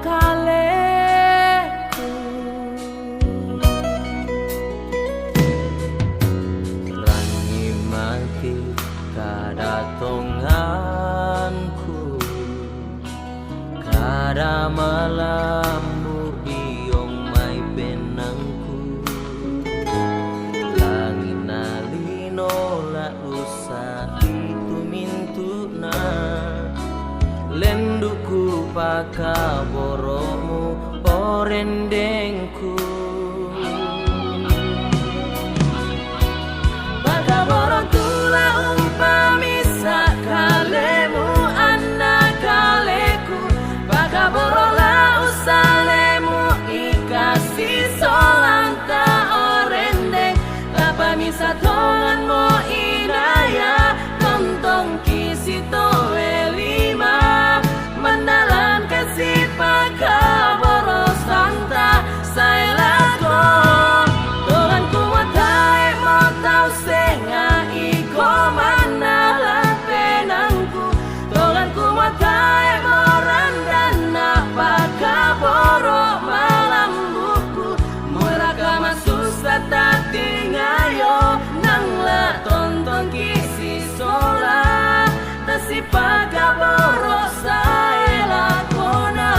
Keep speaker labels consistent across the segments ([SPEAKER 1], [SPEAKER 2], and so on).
[SPEAKER 1] kaleku, rangi mati kadatonganku, kada malammu diong may benangku, langit nalino la usa itu mintuna, lenduku pakaboromu orendengku, pakaboro tula umpami sakalemu anak kaleku, pakaboro la usalemu ikasi solanta orendeng, lapamisa tongan mo inaya tontong kisito elima, mandalan kasih pakaboro santa sailako, tolan kumatai mo tau senga iko mandalan penangku, tolan kumatai mo randana pakaboro malam buku, muraka masusa tati ngayo nangla tonton kisi sola, tasi pakaboro sailakona.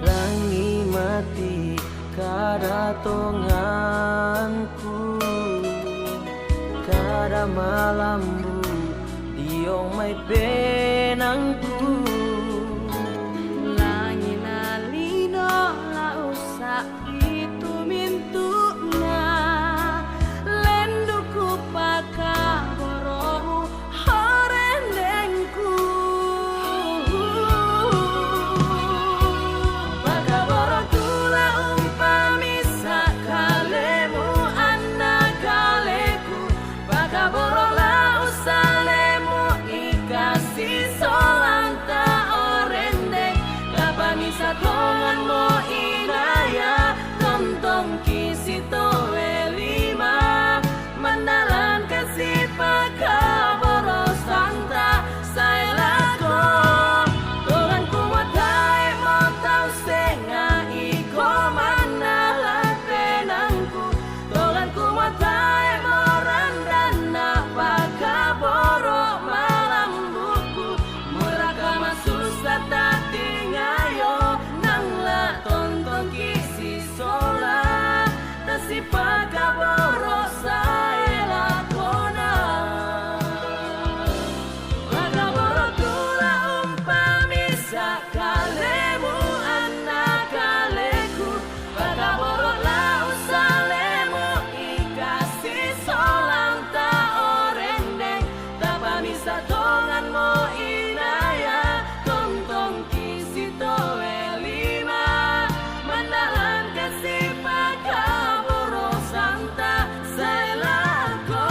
[SPEAKER 1] Rangi mati kadatonganku, kada malammu diong may benangku, langit nalino la usa itu mintuna, lenduku pakaboromu horendengku, pakaboro tula umpami sakalemu anak kaleku, pakaboro la usalemu ikasi solanta orendeng, lapamisa tongan mo inaya tontong kisito elima, mandalan kasih pakaboro santa sailako, tolan kumatai mo tau senga iko mandalan penangku, tolan kumatai mo randana pakaboro malam buku, muraka masusa tati ngayo nangla tonton kisi sola, tasi pakaboro sailakona, pakaboro tula umpami sakalemu anak kaleku, pakaboro la usalemu ikasi solanta orendeng, tapamisa tongan mo inaya tontong kisito elima, mandalan kasih pakaboro santa sailako,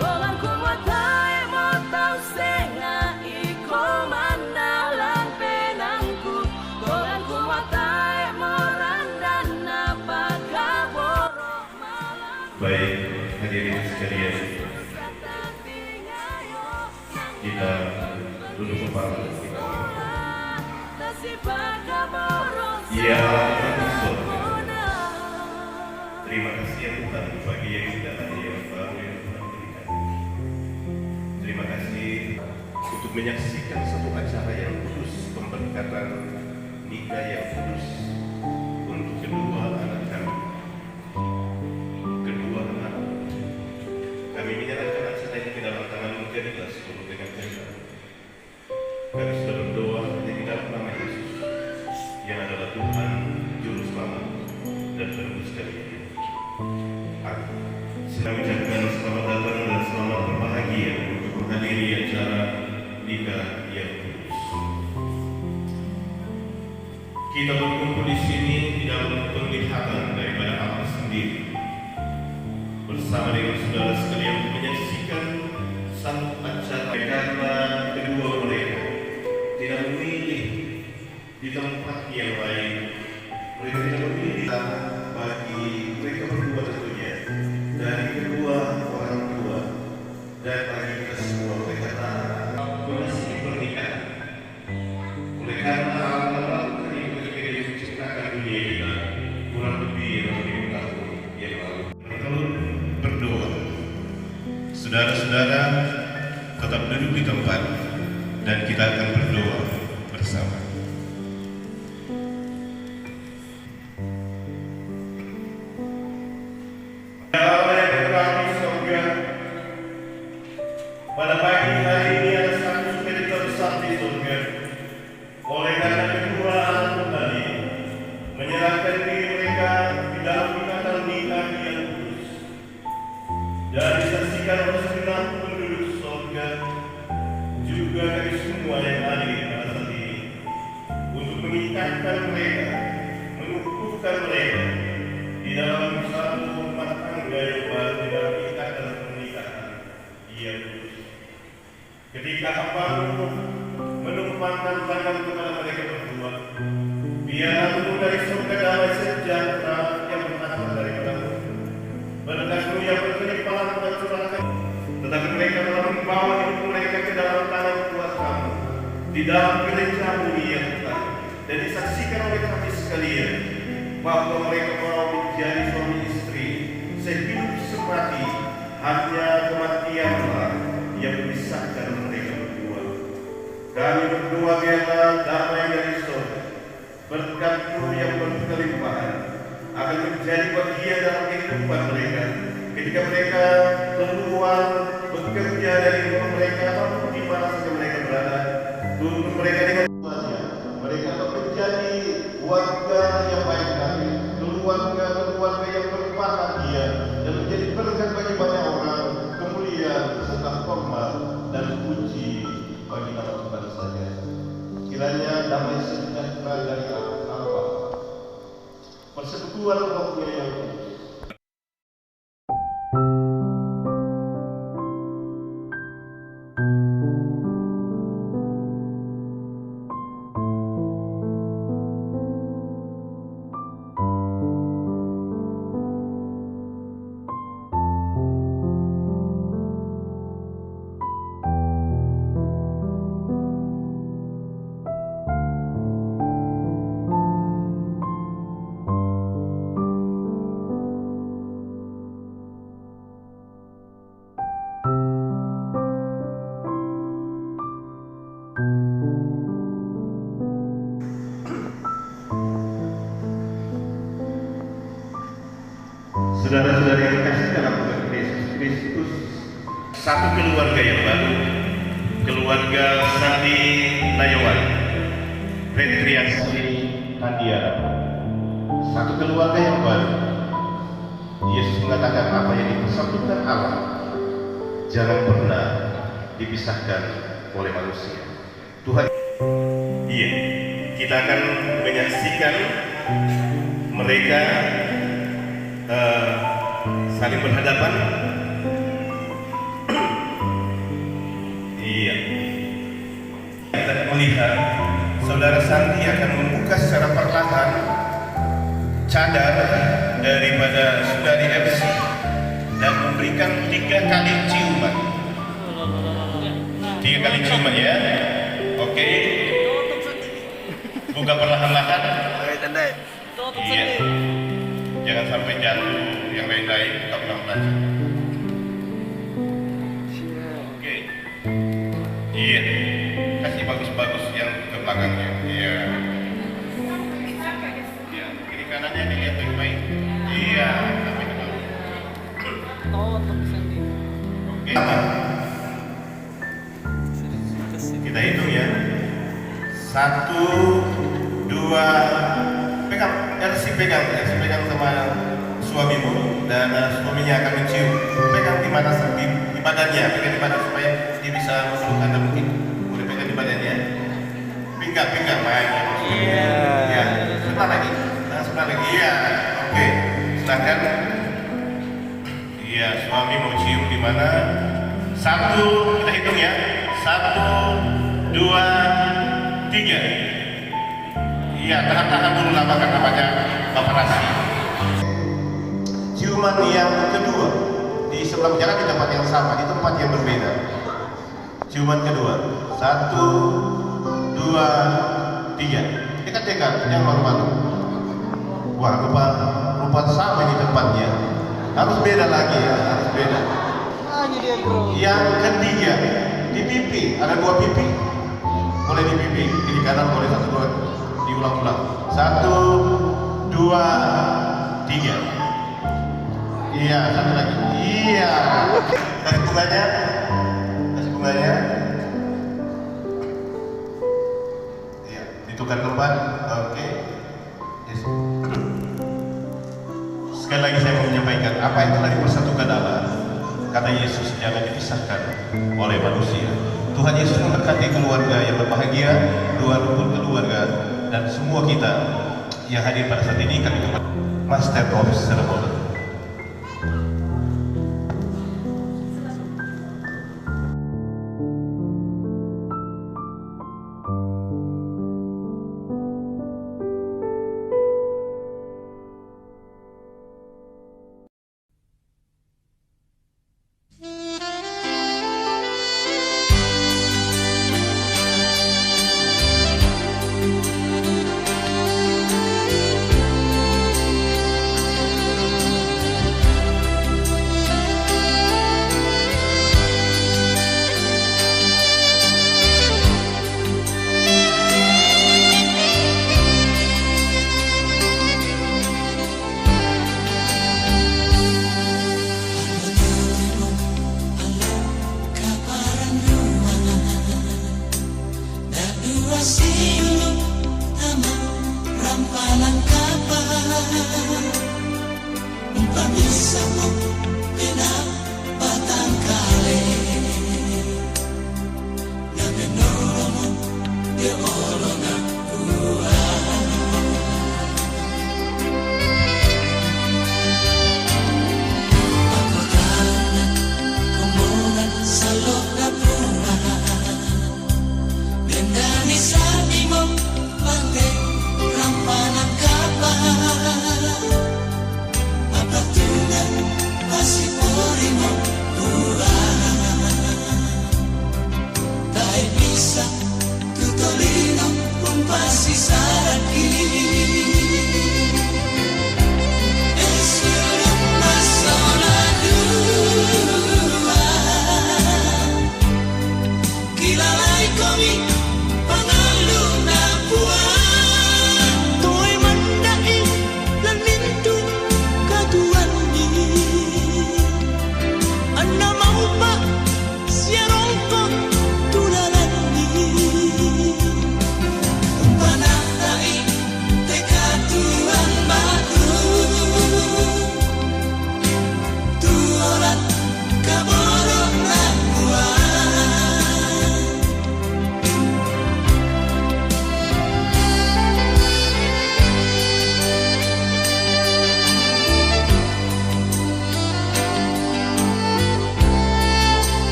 [SPEAKER 1] tolan kumatai mo tau senga iko mandalan penangku, tolan kumatai mo randana pakaboro malam.
[SPEAKER 2] Baik, hadirin sekalian, kita duduk kembali. Ya Tuhan, terima kasih ya Tuhan bagi yang sudah hadir yang baru yang Tuhan berikan. Terima kasih untuk menyaksikan satu acara yang kudus, pemberkatan nikah yang kudus untuk kedua anak kami. Kami menyerahkan acara ini ke dalam tangan-Mu jadilah seluruh dengan kehendak. Kami sudah berdoa di dalam nama Yesus yang adalah Tuhan, Juru Selamat dan Penebus kami. Amin. Kami ucapkan selamat datang dan selamat berbahagia untuk menghadiri acara nikah yang kudus. Kita berkumpul di sini di dalam penglihatan daripada Allah sendiri, bersama dengan saudara sekalian menyaksikan satu acara karena bagi mereka berdua tentunya, dari kedua orang tua dan bagi kita semua oleh karena kondisi pernikahan. Oleh karena Allah melakukan itu ketika Dia menciptakan dunia kita kurang lebih 2000 tahun yang lalu. Kalau berdoa, saudara-saudara tetap duduk di tempat dan kita akan berdoa bersama. Pada pagi hari ini ada satu sukacita besar di surga. Oleh karena kedua anak kembali menyerahkan diri mereka di dalam ikatan nikah yang kudus. Dan disaksikan oleh segenap penduduk surga, juga dari semua yang hadir pada saat ini, untuk mengikatkan mereka, mengukuhkan mereka di dalam satu rumah tangga yang baru di dalam ikatan pernikahan yang kudus. Ketika hambamu menumpangkan tangan kepada mereka berdua, biarlah turun dari surga damai sejahtera yang berasal daripadamu. Berkatmu yang berkelimpahan dan curahkan, tetapi mereka telah membawa hidup mereka ke dalam tangan kuasamu, di dalam gerejamu yang Tuhan, dan disaksikan oleh kami sekalian bahwa mereka mau menjadi suami istri sehidup semati, hanya kematianlah yang memisahkan mereka berdua. Kami berdua biarlah damai dari surga, berkat-Mu yang berkelimpahan akan menjadi bagian dalam kehidupan mereka ketika mereka keluar bekerja dari rumah mereka maupun di mana saja mereka berada. Tuntun mereka dengan tujuannya. Mereka akan menjadi warga yang baik hati, keluarga yang berbahagia dan menjadi berkat bagi banyak orang, kemuliaan serta hormat dan puji bagi nama Tuhan saja. Kiranya damai sejahtera dari Allah, persekutuan Roh-Nya yang kudus, saudara-saudara yang dikasihi dalam Tuhan Yesus Kristus, satu keluarga yang baru, keluarga Sandi Nayawan, Retriasi Tandiara, satu keluarga yang baru. Yesus mengatakan apa yang dipersatukan Allah jangan pernah dipisahkan oleh manusia. Tuhan, iya, kita akan menyaksikan mereka saling berhadapan. Iya, kita melihat saudara Sandi akan membuka secara perlahan cadar daripada saudari FC dan memberikan 3 kali ciuman. 3 kali ciuman ya. Oke, buka perlahan-lahan. Iya, jangan sampai jatuh yang lain-lain, buka pelan-pelan. Oke, iya, kasih bagus-bagus yang ke belakangnya. Iya, iya, kiri kanannya dilihat baik-baik. Iya, sampai ke bawah. Oke, kita hitung ya. 1, 2, pegang, pegang sama suamimu dan suaminya akan mencium. Pegang di mana di badannya, pegang di badan supaya dia bisa meluk Anda mungkin. Boleh pegang di badannya. Pinggang, baik. Iya. Ya, sebentar lagi. Iya. Oke, silakan. Iya, suami mau cium di mana? 1, kita hitung ya. 1, 2, 3. Iya, tahan dulu lah, makan namanya paparazzi.
[SPEAKER 3] Ciuman yang kedua di sebelah, jangan di tempat yang sama, di tempat yang berbeda. Ciuman kedua, 1, 2, 3. Dekat-dekat, jangan malu-malu. Wah, rupa sama ini tempatnya. Harus beda lagi ya, harus beda. Yang ketiga, di pipi, ada 2 pipi. Boleh di pipi, kiri kanan boleh 1, 2, diulang-ulang. 1, 2, 3. Iya, satu lagi. Iya. Kasih bunganya. Kasih bunganya. Iya, ditukar tempat. Oke. Yes. Sekali lagi saya mau menyampaikan apa yang telah dipersatukan Allah. Kata Yesus, jangan dipisahkan oleh manusia. Tuhan Yesus memberkati keluarga yang berbahagia, dua rukun keluarga, dan semua kita yang hadir pada saat ini. Kami Master of Ceremony.
[SPEAKER 4] Kila lai komi